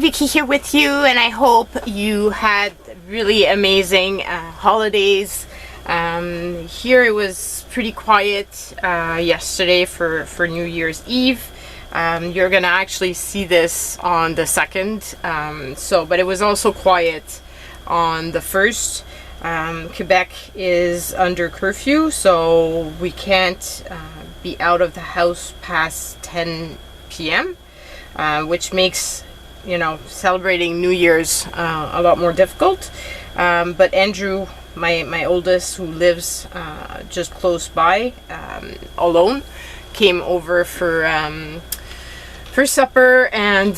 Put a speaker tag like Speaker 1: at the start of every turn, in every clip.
Speaker 1: Vicky here with you, and I hope you had really amazing holidays. Here it was pretty quiet yesterday for New Year's Eve. You're gonna actually see this on the 2nd, but it was also quiet on the 1st. Quebec is under curfew, so we can't be out of the house past 10 p.m. Which makes, you know, celebrating New Year's a lot more difficult. But Andrew, my oldest, who lives just close by, alone, came over for supper, and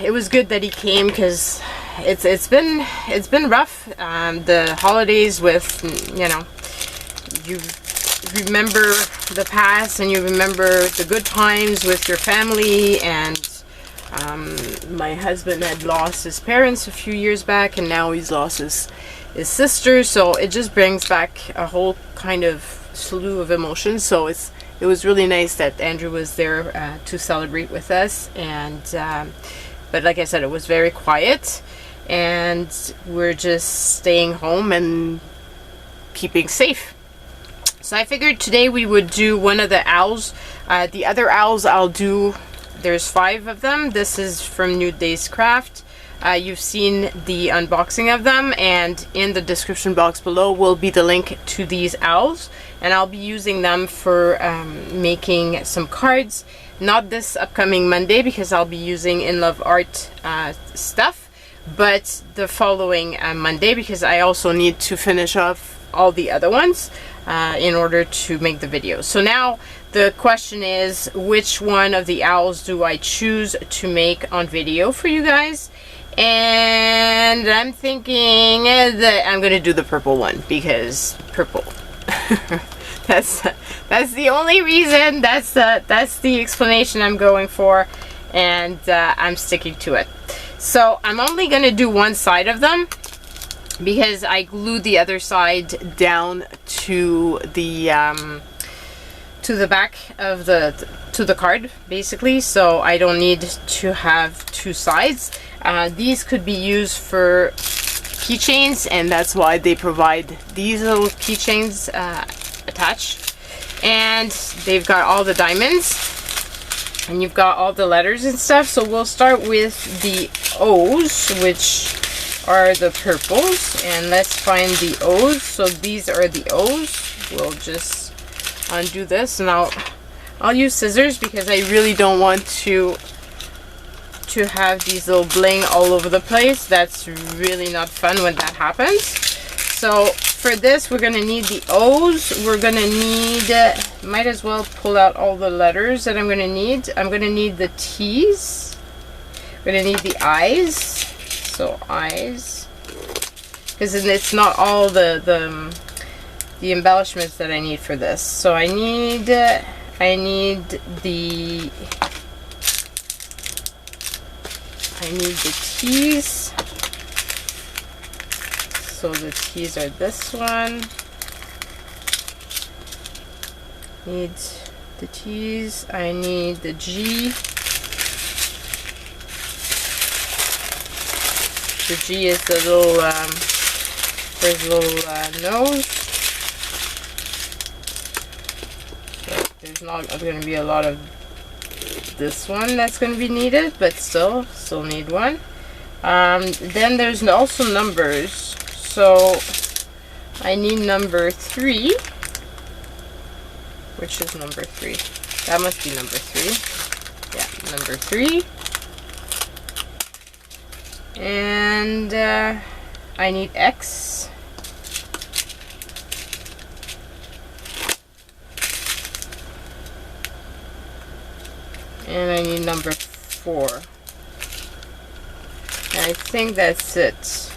Speaker 1: it was good that he came because it's been rough. The holidays with, you know, you remember the past and you remember the good times with your family, and my husband had lost his parents a few years back, and now he's lost his sister, so it just brings back a whole kind of slew of emotions. So it was really nice that Andrew was there to celebrate with us, and but like I said, it was very quiet, and we're just staying home and keeping safe. So I figured today we would do one of the owls. The other owls I'll do, there's 5 of them. This is from New Days Craft. You've seen the unboxing of them, and in the description box below will be the link to these owls, and I'll be using them for making some cards. Not this upcoming Monday because I'll be using In Love Art stuff, but the following Monday, because I also need to finish off all the other ones in order to make the video. So now the question is, which one of the owls do I choose to make on video for you guys? And I'm thinking that I'm gonna do the purple one, because purple. that's the only reason. That's the explanation I'm going for, and I'm sticking to it. So I'm only gonna do one side of them, because I glued the other side down to the back of the card, basically, so I don't need to have 2 sides. These could be used for keychains, and that's why they provide these little keychains attached. And they've got all the diamonds, and you've got all the letters and stuff. So we'll start with the O's, which are the purples, and let's find the O's. So these are the O's. We'll just undo this, and I'll use scissors because I really don't want to have these little bling all over the place. That's really not fun when that happens. So for this, we're gonna need the O's. We're gonna need, might as well pull out all the letters that I'm gonna need. I'm gonna need the T's. We're gonna need the I's. So eyes, because it's not all the embellishments that I need for this. So I need the T's. So the T's are this one. Need the T's. I need the G. The G is the little, for his little nose. So there's not going to be a lot of this one that's going to be needed, but still need one. Then there's also numbers. So I need number 3. Which is number 3? That must be number 3. Yeah, number 3. And I need X. And I need number 4. And I think that's it.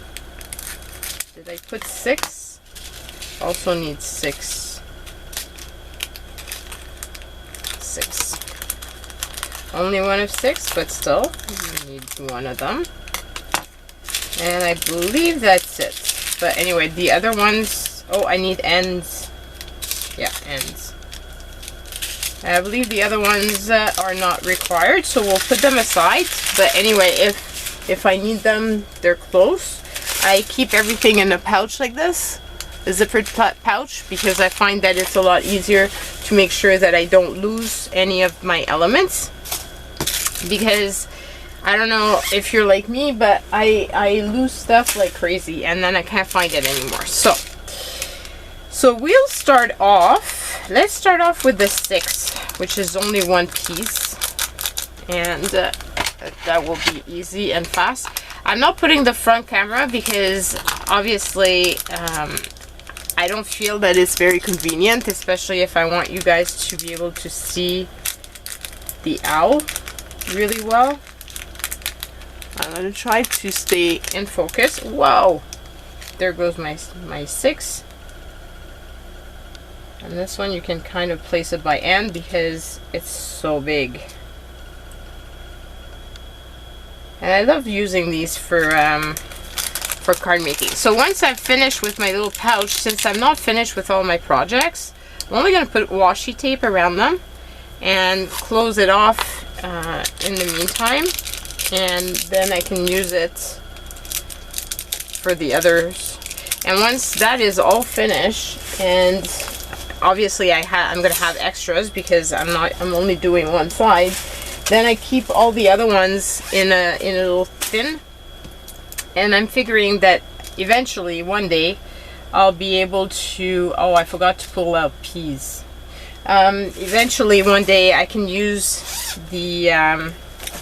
Speaker 1: Did I put 6? Also need 6. 6. Only one of 6, but still, you need one of them. And I believe that's it. But anyway, the other ones, oh, I need ends. Yeah, ends. I believe the other ones are not required, so we'll put them aside. But anyway, if if I need them, they're close. I keep everything in a pouch like this, a zippered pouch, because I find that it's a lot easier to make sure that I don't lose any of my elements. Because I don't know if you're like me, but I lose stuff like crazy and then I can't find it anymore. So we'll start off, let's start off with the 6, which is only one piece, and that will be easy and fast. I'm not putting the front camera because obviously I don't feel that it's very convenient, especially if I want you guys to be able to see the owl really well. I'm going to try to stay in focus. Wow, there goes my 6. And this one you can kind of place it by hand because it's so big. And I love using these for card making. So once I'm finished with my little pouch, since I'm not finished with all my projects, I'm only going to put washi tape around them and close it off in the meantime, and then I can use it for the others. And once that is all finished, and obviously I'm going to have extras because I'm only doing one side, then I keep all the other ones in a little tin. And I'm figuring that eventually one day I'll be able to, oh, I forgot to pull out peas. Eventually one day I can use the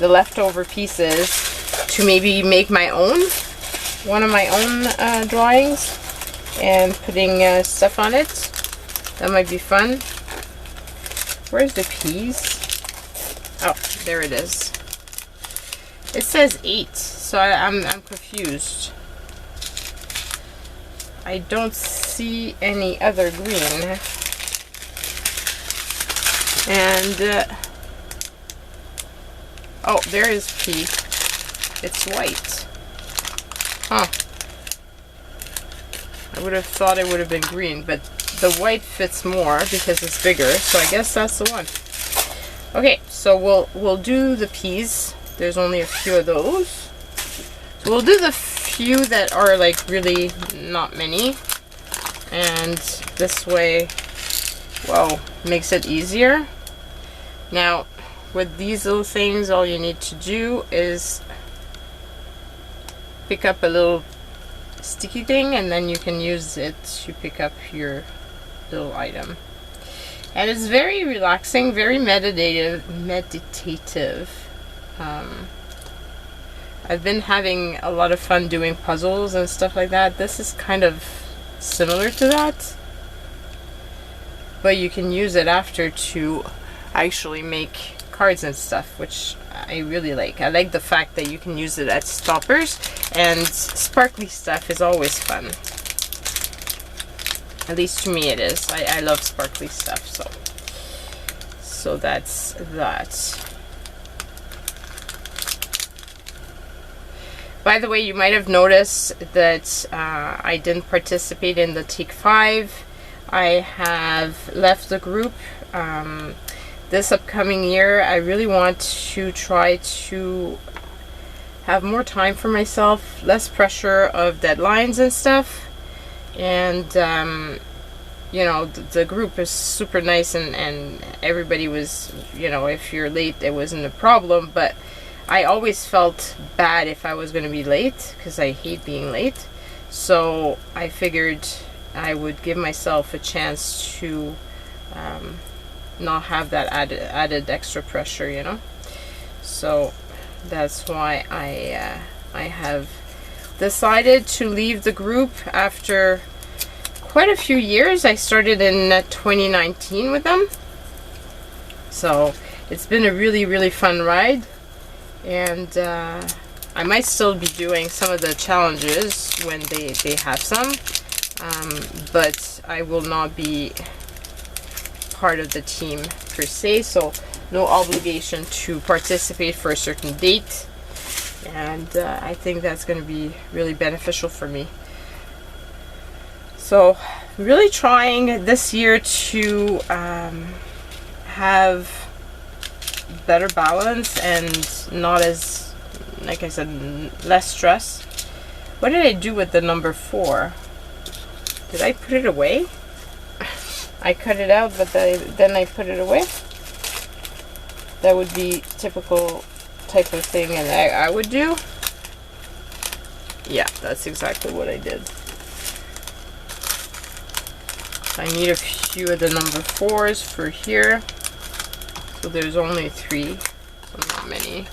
Speaker 1: leftover pieces to maybe make my own, one of my own drawings, and putting stuff on it. That might be fun. Where's the peas? Oh, there it is. It says 8, so I'm confused. I don't see any other green. And oh, there is pea. It's white. Huh. I would have thought it would have been green, but the white fits more because it's bigger, so I guess that's the one. Okay, so we'll do the peas. There's only a few of those. So we'll do the few that are like really not many. And this way, whoa, makes it easier. Now, with these little things, all you need to do is pick up a little sticky thing, and then you can use it to pick up your little item. And it's very relaxing, very meditative. I've been having a lot of fun doing puzzles and stuff like that. This is kind of similar to that, but you can use it after to actually make cards and stuff, which I really like. I like the fact that you can use it as stoppers, and sparkly stuff is always fun. At least to me it is. I love sparkly stuff, so that's that. By the way, you might have noticed that I didn't participate in the Take 5. I have left the group. This upcoming year, I really want to try to have more time for myself, less pressure of deadlines and stuff. And you know, the group is super nice, and everybody was, you know, if you're late, it wasn't a problem, but I always felt bad if I was going to be late, because I hate being late. So I figured I would give myself a chance to not have that added extra pressure, you know. So that's why I have decided to leave the group after quite a few years. I started in 2019 with them, so it's been a really fun ride. And I might still be doing some of the challenges when they have some, but I will not be part of the team per se, so no obligation to participate for a certain date. And I think that's going to be really beneficial for me. So really trying this year to have better balance and not like I said, less stress. What did I do with the number 4? Did I put it away? I cut it out, but then I put it away. That would be typical type of thing, and I would do. Yeah, that's exactly what I did. I need a few of the number 4s for here. So there's only 3, so not many.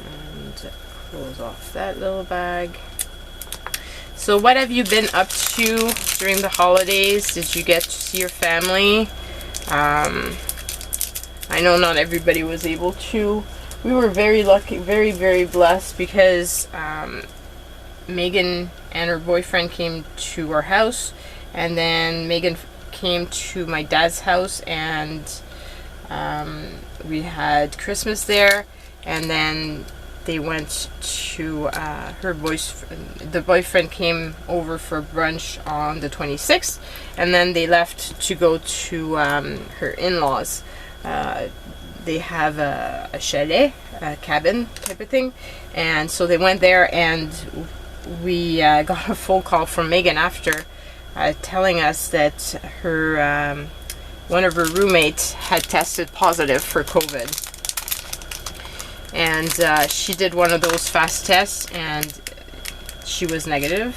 Speaker 1: And close off that little bag. So what have you been up to during the holidays? Did you get to see your family? I know not everybody was able to. We were very lucky, very, very blessed, because Megan and her boyfriend came to our house, and then Megan came to my dad's house, and we had Christmas there, and then they went to her boyfriend. The boyfriend came over for brunch on the 26th, and then they left to go to her in-laws. They have a chalet, a cabin type of thing, and so they went there, and we got a phone call from Megan after, telling us that her one of her roommates had tested positive for COVID. And she did one of those fast tests, and she was negative.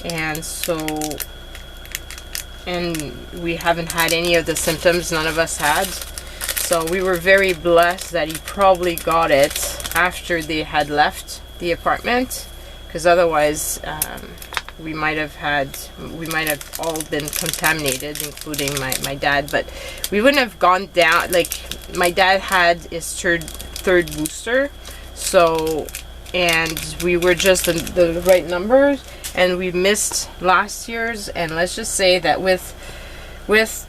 Speaker 1: And so, and we haven't had any of the symptoms, none of us had. So we were very blessed that he probably got it after they had left the apartment, because otherwise we might have all been contaminated, including my dad. But we wouldn't have gone down. Like, my dad had his third booster, so, and we were just the right numbers, and we missed last year's. And let's just say that with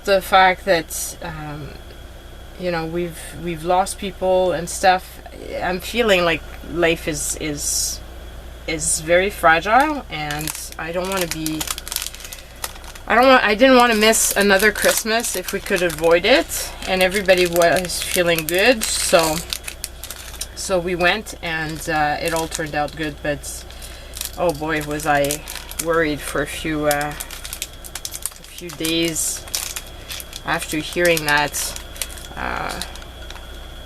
Speaker 1: the fact that you know, we've lost people and stuff, I'm feeling like life is very fragile, and I didn't want to miss another Christmas if we could avoid it, and everybody was feeling good, so we went, and it all turned out good. But oh boy, was I worried for a few days after hearing that. I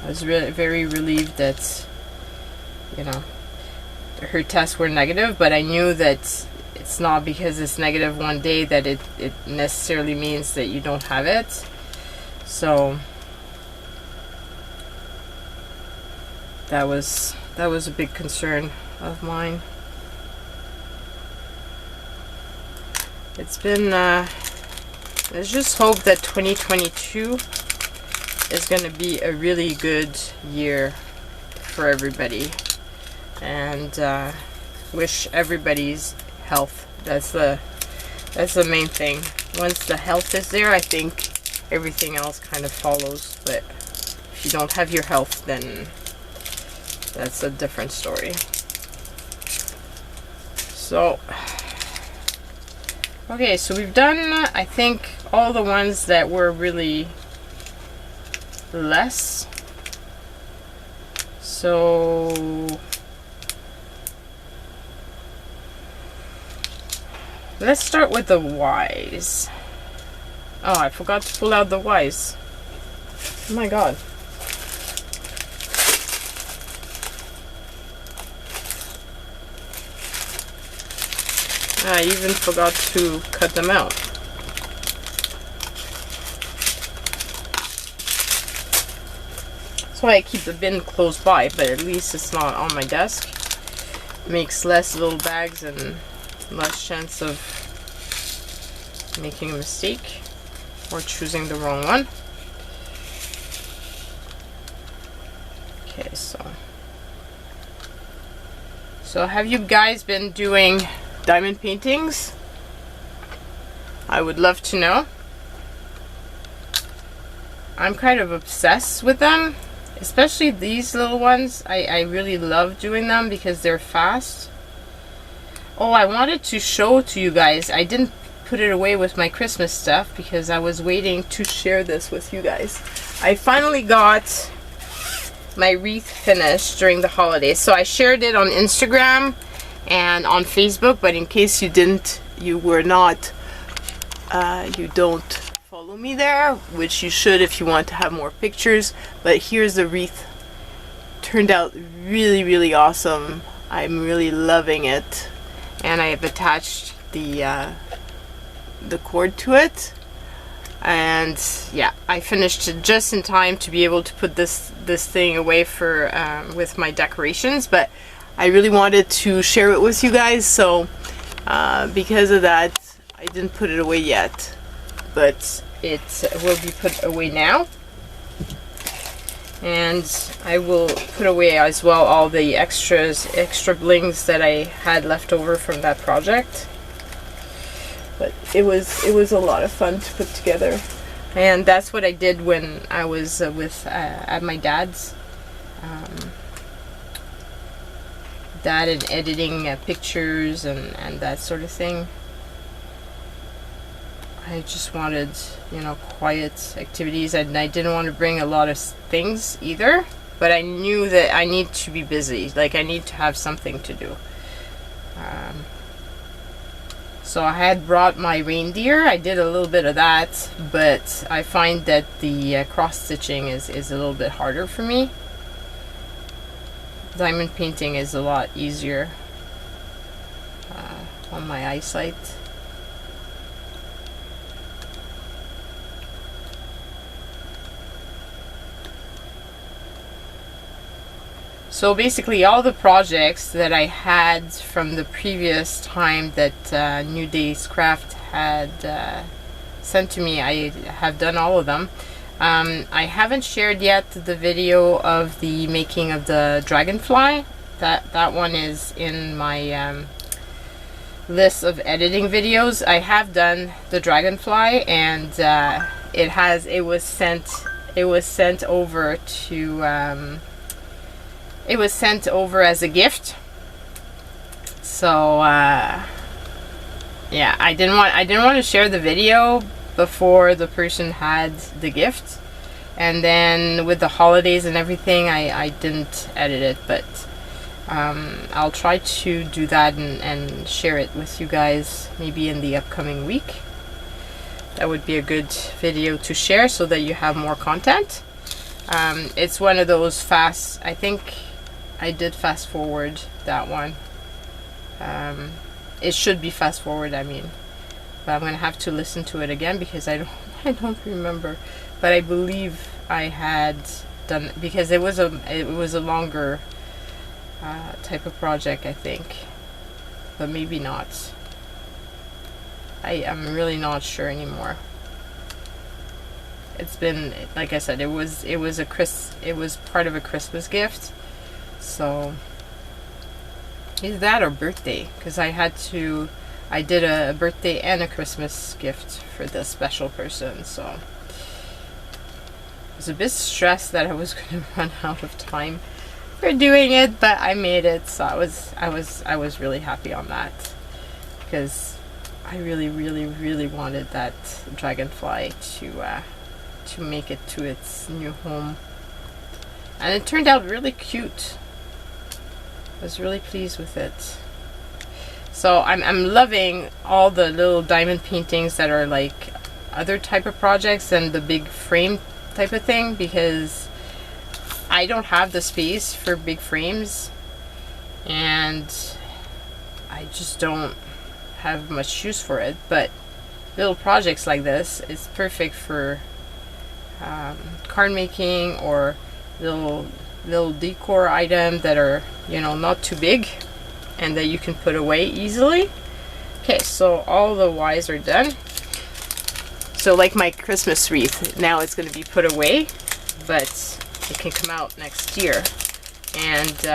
Speaker 1: was really very relieved that, you know, her tests were negative, but I knew that it's not because it's negative one day that it necessarily means that you don't have it. So that was a big concern of mine. It's been let's just hope that 2022 is going to be a really good year for everybody, and wish everybody's health. That's the main thing. Once the health is there, I think everything else kind of follows. But if you don't have your health, then that's a different story. So okay, so we've done, I think, all the ones that were really less. So let's start with the Ys. Oh, I forgot to pull out the Ys. Oh my god. I even forgot to cut them out. That's why I keep the bin close by, but at least it's not on my desk. Makes less little bags and less chance of making a mistake or choosing the wrong one. Okay, so have you guys been doing diamond paintings? I would love to know. I'm kind of obsessed with them, especially these little ones. I really love doing them because they're fast. Oh, I wanted to show to you guys, I didn't put it away with my Christmas stuff because I was waiting to share this with you guys. I finally got my wreath finished during the holidays. So I shared it on Instagram and on Facebook, but in case you didn't, you don't follow me there, which you should if you want to have more pictures. But here's the wreath. Turned out really, really awesome. I'm really loving it, and I have attached the cord to it. And yeah, I finished it just in time to be able to put this thing away for with my decorations, but I really wanted to share it with you guys, so because of that I didn't put it away yet, but it will be put away now. And I will put away as well all the extra blings that I had left over from that project. But it was a lot of fun to put together, and that's what I did when I was at my dad's. Dad, and editing pictures and that sort of thing. I just wanted, you know, quiet activities, and I didn't want to bring a lot of things either. But I knew that I need to be busy. Like, I need to have something to do. So I had brought my reindeer. I did a little bit of that, but I find that the cross stitching is a little bit harder for me. Diamond painting is a lot easier on my eyesight. So basically all the projects that I had from the previous time that New Days Craft had sent to me, I have done all of them. I haven't shared yet the video of the making of the dragonfly. That one is in my list of editing videos. I have done the dragonfly, and it was sent over to it was sent over as a gift. So yeah, I didn't want to share the video before the person had the gift, and then with the holidays and everything, I didn't edit it, but I'll try to do that and share it with you guys maybe in the upcoming week. That would be a good video to share so that you have more content. It's one of those fast, I think I did fast forward that one. It should be fast forward, I mean, but I'm gonna have to listen to it again because I don't remember, but I believe I had done, because it was a longer type of project, I think, but maybe not. I'm really not sure anymore. It's been, like I said, it was part of a Christmas gift. So is that or birthday? Because I did a birthday and a Christmas gift for this special person. So I was a bit stressed that I was going to run out of time for doing it, but I made it. So I was really happy on that, because I really, really, really wanted that dragonfly to make it to its new home, and it turned out really cute. I was really pleased with it. So I'm loving all the little diamond paintings that are like other type of projects than the big frame type of thing, because I don't have the space for big frames, and I just don't have much use for it. But little projects like this is perfect for card making, or little decor item that are, you know, not too big and that you can put away easily. Okay, so all the Ys are done. So like my Christmas wreath, now it's going to be put away, but it can come out next year. And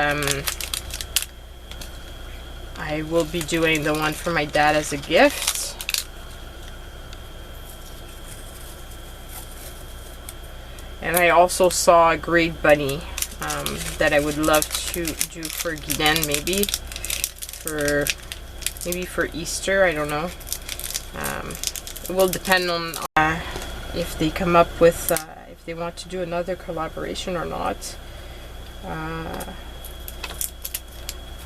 Speaker 1: I will be doing the one for my dad as a gift. And I also saw a great bunny that I would love to do for Guylaine, maybe for Easter, I don't know. It will depend on if they come up with if they want to do another collaboration or not.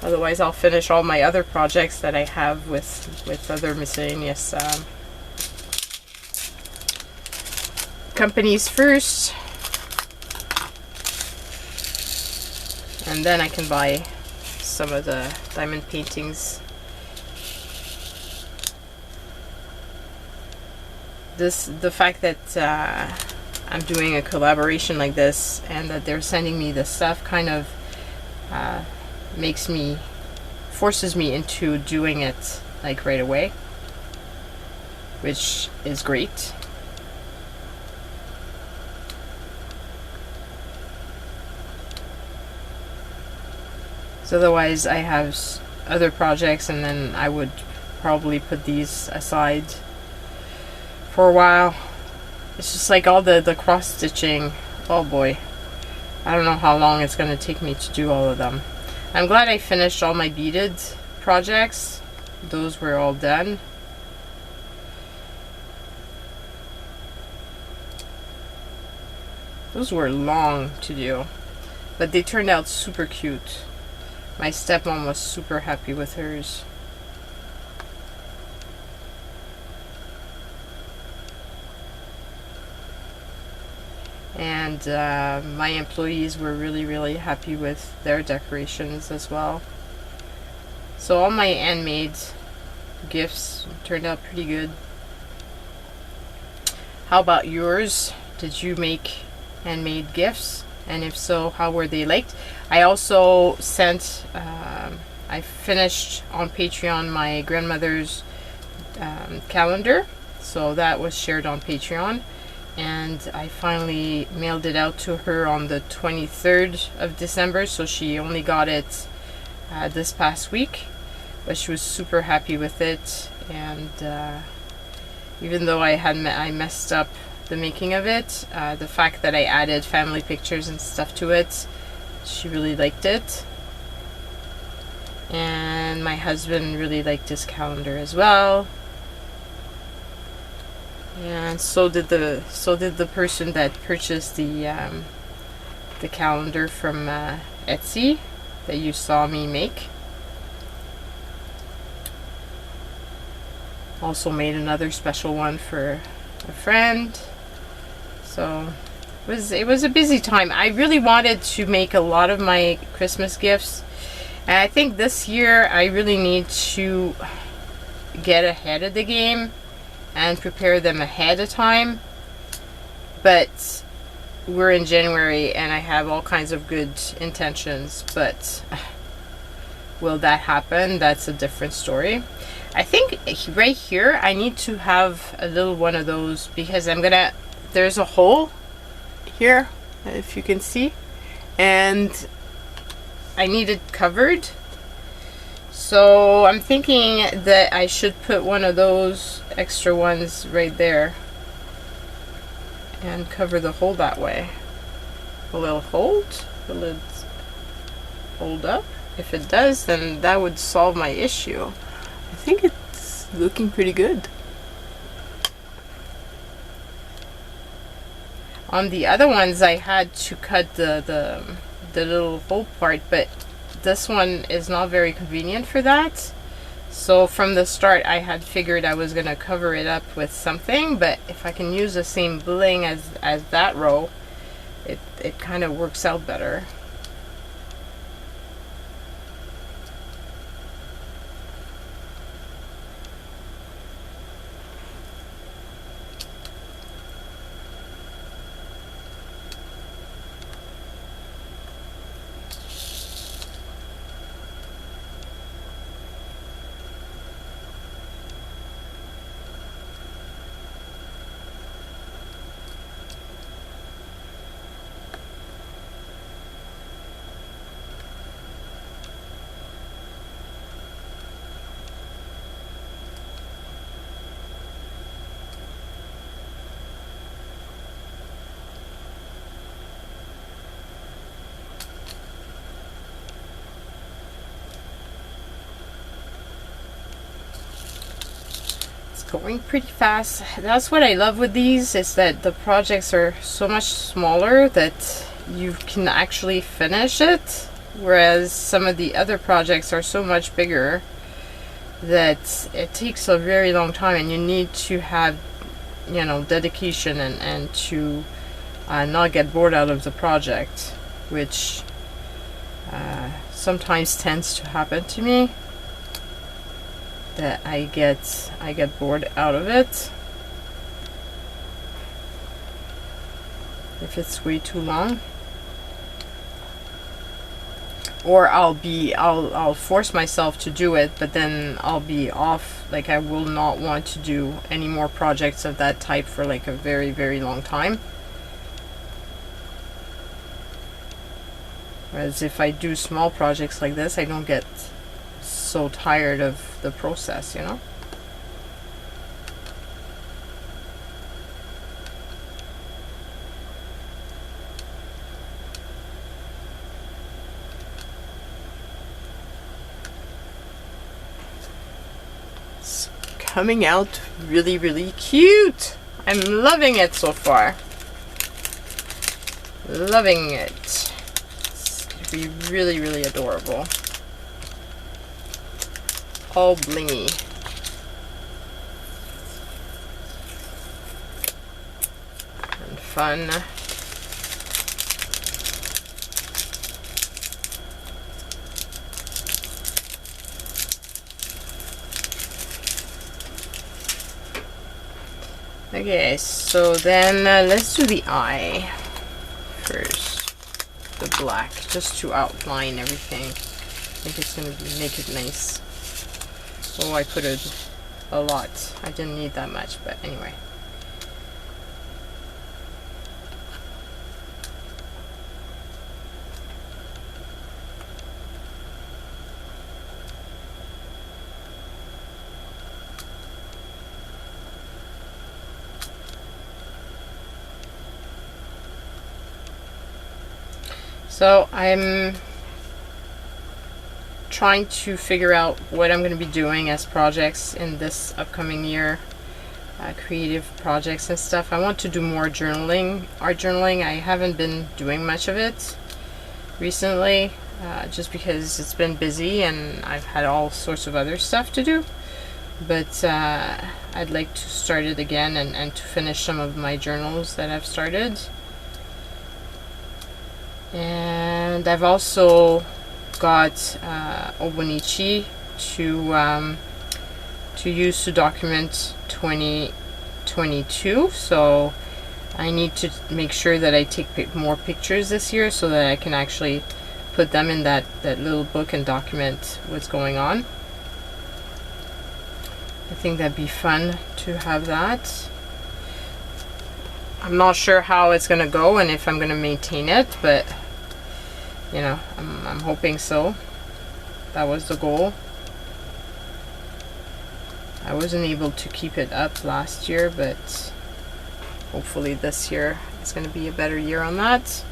Speaker 1: Otherwise, I'll finish all my other projects that I have with other miscellaneous companies first, and then I can buy some of the diamond paintings. The fact that I'm doing a collaboration like this and that they're sending me the stuff kind of forces me into doing it like right away, which is great. So otherwise I have other projects, and then I would probably put these aside for a while. It's just like all the cross stitching. Oh boy, I don't know how long it's going to take me to do all of them. I'm glad I finished all my beaded projects. Those were all done. Those were long to do, but they turned out super cute. My stepmom was super happy with hers. And my employees were really happy with their decorations as well. So all my handmade gifts turned out pretty good. How about yours? Did you make handmade gifts? And if so, how were they liked? I also sent, I finished on Patreon my grandmother's calendar. So that was shared on Patreon. And I finally mailed it out to her on the 23rd of December, so she only got it this past week, but she was super happy with it. And even though I messed up the making of it, the fact that I added family pictures and stuff to it, she really liked it. And my husband really liked this calendar as well. And so did the person that purchased the calendar from Etsy that you saw me make. Also made another special one for a friend. So it was a busy time. I really wanted to make a lot of my Christmas gifts, and I think this year I really need to get ahead of the game and prepare them ahead of time. But we're in January and I have all kinds of good intentions, but will that happen? That's a different story. I think right here I need to have a little one of those, because there's a hole here, if you can see, and I need it covered. So I'm thinking that I should put one of those extra ones right there and cover the hole that way. Will it hold? Will it hold up? If it does, then that would solve my issue. I think it's looking pretty good. On the other ones I had to cut the little hole part, but this one is not very convenient for that. So from the start I had figured I was going to cover it up with something, but if I can use the same bling as that row, it kind of works out better. going pretty fast. That's what I love with these, is that the projects are so much smaller that you can actually finish it, whereas some of the other projects are so much bigger that it takes a very long time, and you need to have, you know, dedication and to not get bored out of the project, which sometimes tends to happen to me, that I get bored out of it if it's way too long, or I'll force myself to do it, but then I'll be off. Like, I will not want to do any more projects of that type for like a very, very long time. Whereas if I do small projects like this, I don't get so tired of the process, you know? It's coming out really, really cute. I'm loving it so far. Loving it. It's gonna be really, really adorable. All blingy. And fun. Okay, so then let's do the eye first. The black, just to outline everything. I think it's gonna make it nice. Oh, I put a lot. I didn't need that much, but anyway. So I'm trying to figure out what I'm going to be doing as projects in this upcoming year, creative projects and stuff. I want to do more journaling, art journaling. I haven't been doing much of it recently, just because it's been busy and I've had all sorts of other stuff to do. But I'd like to start it again and to finish some of my journals that I've started. And I've also got Obonichi to use to document 2022, so I need to make sure that I take more pictures this year so that I can actually put them in that little book and document what's going on. I think that'd be fun to have that. I'm not sure how it's gonna go and if I'm gonna maintain it, but you know, I'm hoping so. That was the goal. I wasn't able to keep it up last year, but hopefully this year it's going to be a better year on that.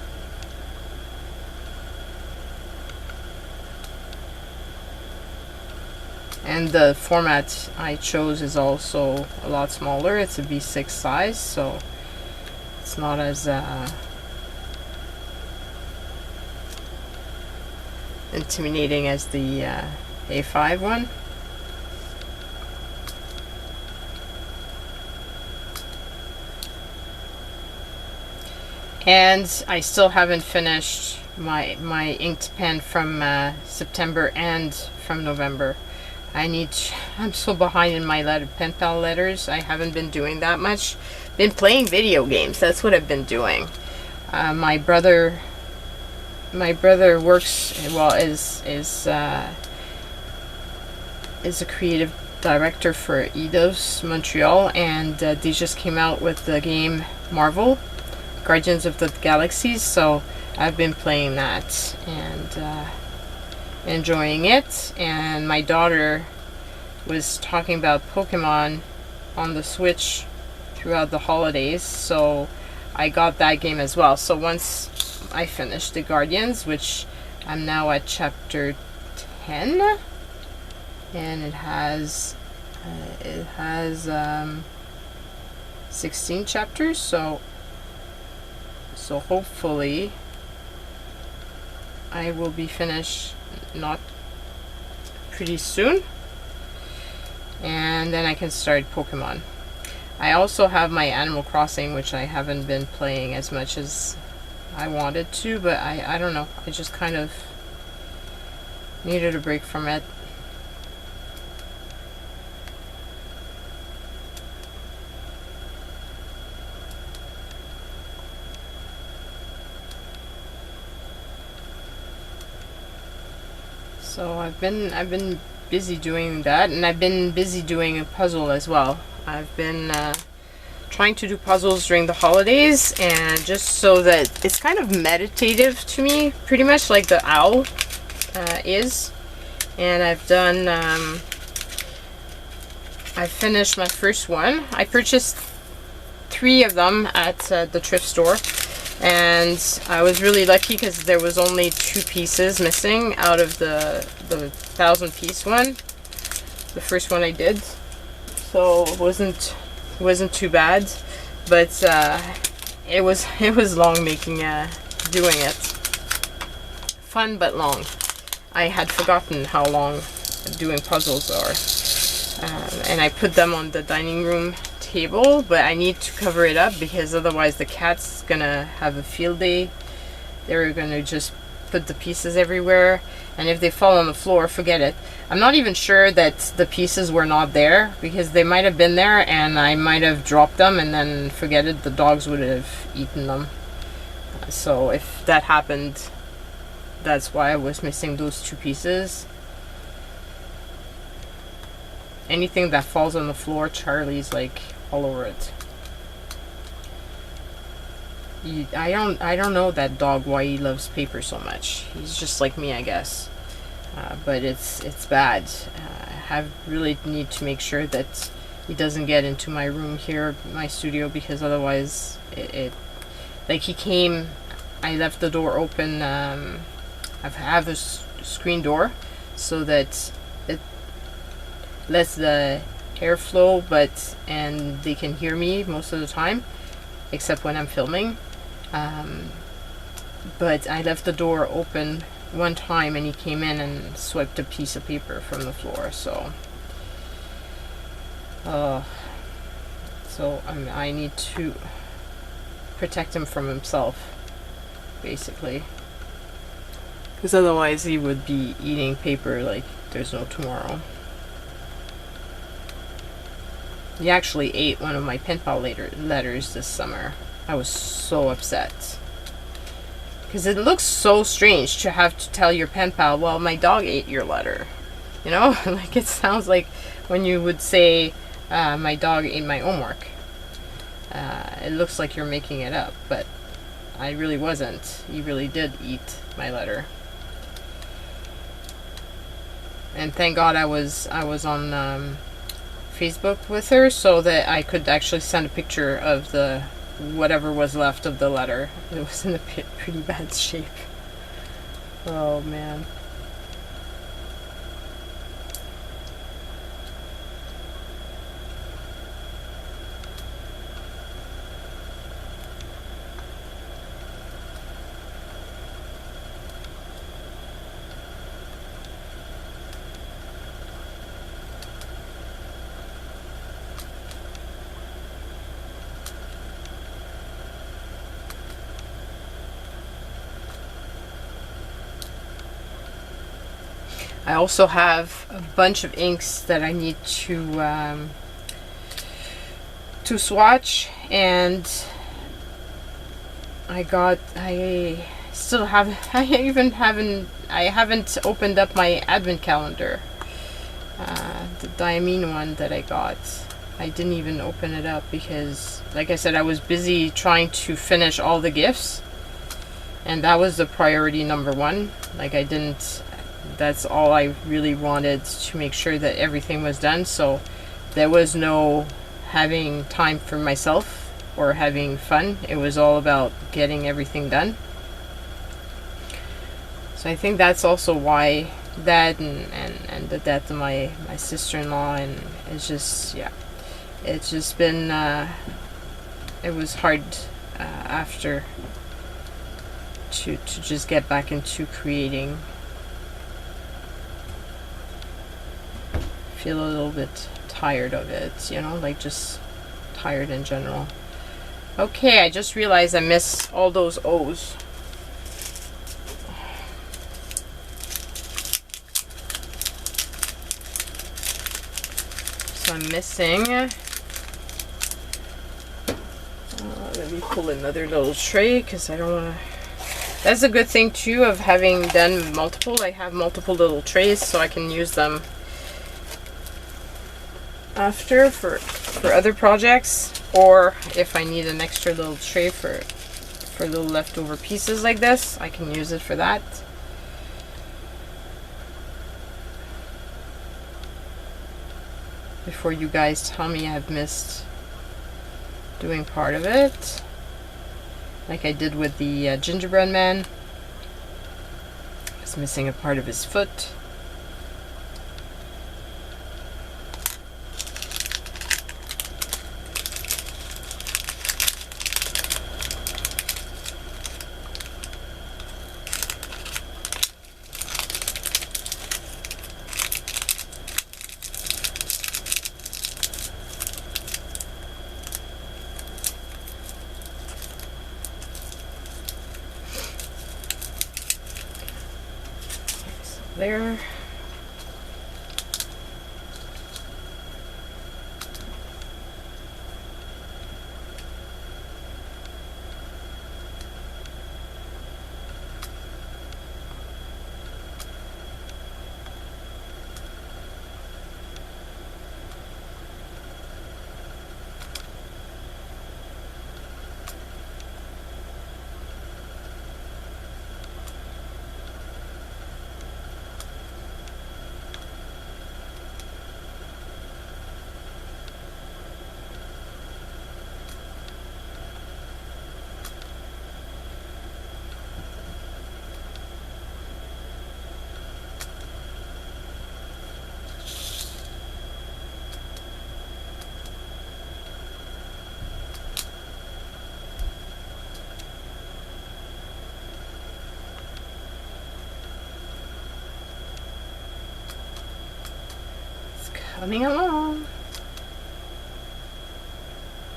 Speaker 1: And the format I chose is also a lot smaller. It's a B6 size, so it's not as intimidating as the A5 one. And I still haven't finished my inked pen from September and from November. I'm so behind in my pen pal letters. I haven't been doing that much. Been playing video games. That's what I've been doing. My brother works, well, is a creative director for Eidos Montreal, and they just came out with the game Marvel Guardians of the Galaxies, so I've been playing that and enjoying it. And my daughter was talking about Pokemon on the Switch throughout the holidays, so I got that game as well. So once I finished the Guardians, which I'm now at chapter 10, and it has It has 16 chapters, so hopefully I will be finished not pretty soon, and then I can start Pokemon. I also have my Animal Crossing, which I haven't been playing as much as I wanted to, but I don't know, I just kind of needed a break from it. So I've been busy doing that, and I've been busy doing a puzzle as well. I've been trying to do puzzles during the holidays, and just so that it's kind of meditative to me, pretty much like the owl is. And I've done I finished my first one. I purchased 3 of them at the thrift store, and I was really lucky because there was only 2 pieces missing out of the 1,000-piece one, the first one I did. So it wasn't too bad, but it was long making doing it. Fun but long. I had forgotten how long doing puzzles are, and I put them on the dining room table, but I need to cover it up because otherwise the cat's gonna have a field day. They're gonna just put the pieces everywhere, and if they fall on the floor, forget it. I'm not even sure that the pieces were not there, because they might have been there and I might have dropped them, and then forget it, the dogs would have eaten them. So if that happened, that's why I was missing those 2 pieces. Anything that falls on the floor, Charlie's like all over it. I don't know that dog, why he loves paper so much. He's just like me, I guess. But it's bad. I really need to make sure that he doesn't get into my room here, my studio, because otherwise it like he came, I left the door open. I have a screen door so that it lets the air flow, and they can hear me most of the time, except when I'm filming. But I left the door open one time and he came in and swept a piece of paper from the floor. So I need to protect him from himself, basically, because otherwise he would be eating paper like there's no tomorrow. He actually ate one of my pen pal letters this summer. I was so upset. Because it looks so strange to have to tell your pen pal, well, my dog ate your letter. You know? Like, it sounds like when you would say, my dog ate my homework. It looks like you're making it up, but I really wasn't. He really did eat my letter. And thank God I was on Facebook with her, so that I could actually send a picture of the whatever was left of the letter. It was in a pretty bad shape. Oh man. I also have a bunch of inks that I need to swatch, and I haven't opened up my advent calendar, the diamine one that I got. I didn't even open it up because, like I said, I was busy trying to finish all the gifts, and that was the priority number 1. Like, that's all I really wanted, to make sure that everything was done. So there was no having time for myself or having fun. It was all about getting everything done. So I think that's also why dad and the death of my sister-in-law, and it's just, yeah, it's just been it was hard after to just get back into creating. Feel a little bit tired of it, you know, like just tired in general. Okay, I just realized I missed all those O's. So I'm missing, let me pull another little tray because I don't want to. That's a good thing too of having done multiple. I have multiple little trays so I can use them after for other projects, or if I need an extra little tray for little leftover pieces like this, I can use it for that. Before you guys tell me I've missed doing part of it, like I did with the gingerbread man. I was missing a part of his foot. There. Coming along.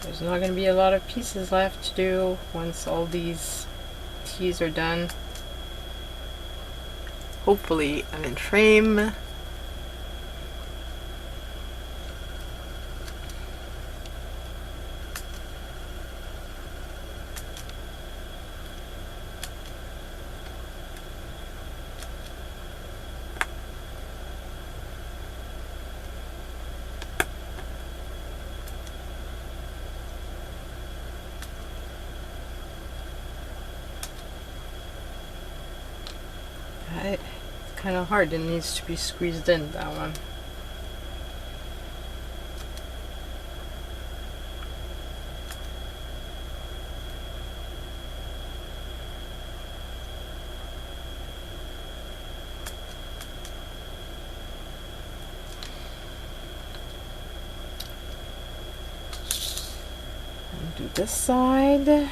Speaker 1: There's not going to be a lot of pieces left to do once all these teas are done. Hopefully I'm in frame. It's kind of hard. It needs to be squeezed in, that one. And do this side.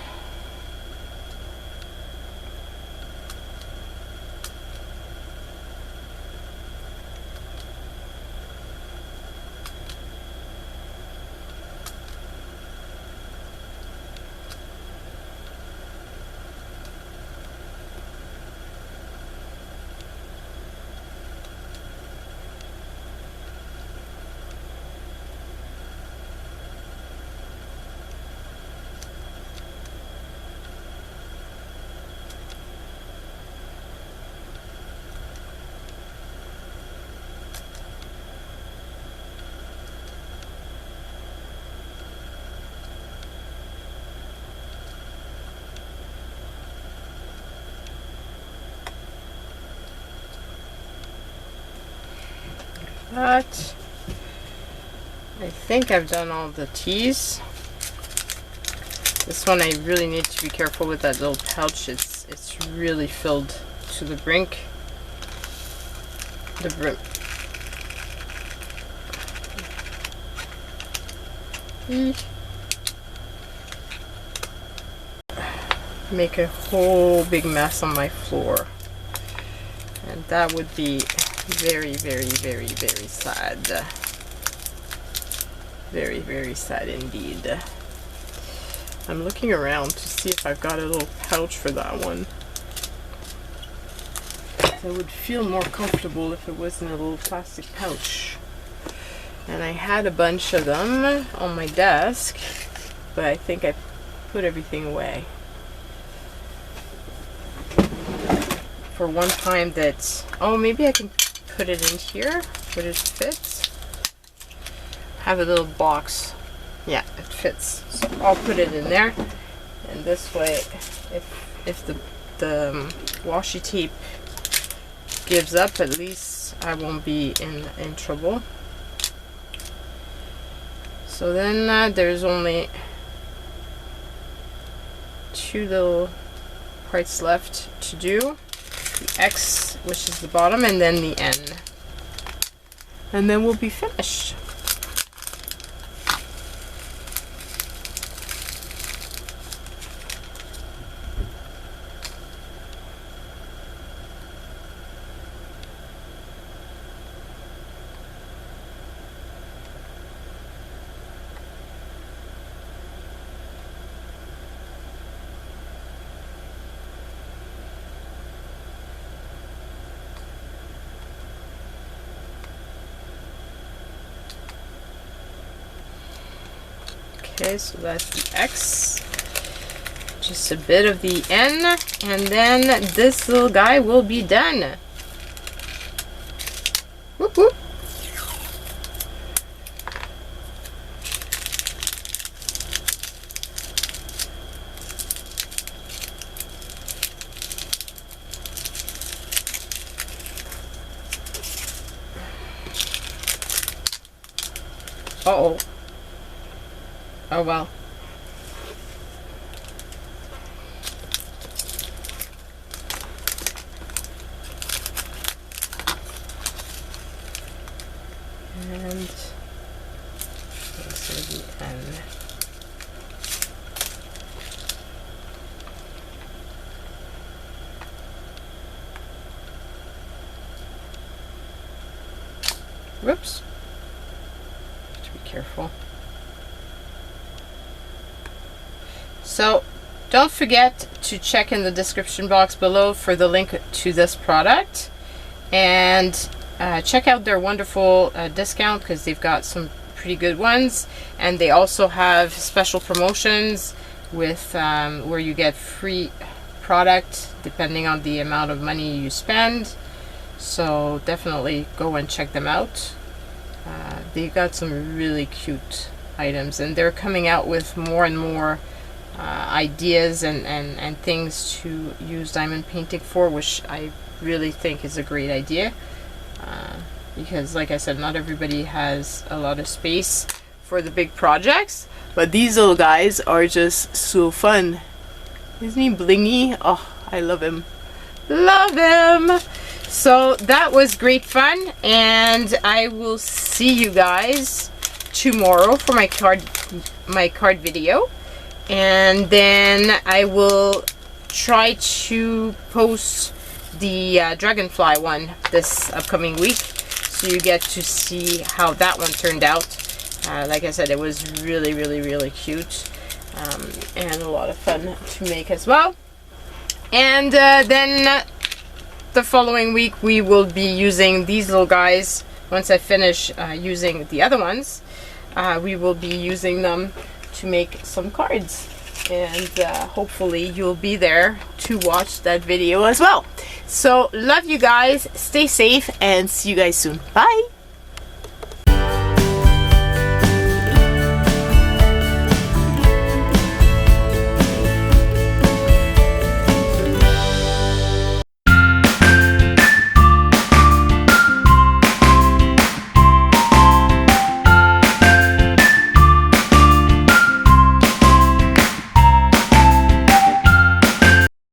Speaker 1: But I think I've done all the teas. This one I really need to be careful with that little pouch. It's really filled to the brink. the brim. Make a whole big mess on my floor, and that would be very, very, very, very sad. Very, very sad indeed. I'm looking around to see if I've got a little pouch for that one. I would feel more comfortable if it was in a little plastic pouch. And I had a bunch of them on my desk, but I think I put everything away. For one time that, oh, maybe I can put it in here. Would it fit? Have a little box. Yeah, it fits. So I'll put it in there, and this way, if the washi tape gives up, at least I won't be in trouble. So then there's only 2 little parts left to do. The X, which is the bottom, and then the N. And then we'll be finished. Okay, so that's the X, just a bit of the N, and then this little guy will be done. Whoop whoop. Uh-oh. Oh well. And this is the N. Whoops. Have to be careful. So don't forget to check in the description box below for the link to this product, and check out their wonderful discount, because they've got some pretty good ones, and they also have special promotions with where you get free product depending on the amount of money you spend. So definitely go and check them out. They've got some really cute items, and they're coming out with more and more ideas and things to use diamond painting for, which I really think is a great idea, because like I said, not everybody has a lot of space for the big projects, but these little guys are just so fun. Isn't he blingy? Oh, I love him. Love him! So that was great fun, and I will see you guys tomorrow for my card video. And then I will try to post the dragonfly one this upcoming week, so you get to see how that one turned out. Like I said, it was really, really, really cute, and a lot of fun to make as well. And then the following week we will be using these little guys. Once I finish using the other ones, we will be using them to make some cards, and hopefully you'll be there to watch that video as well. So love you guys, stay safe, and see you guys soon. Bye.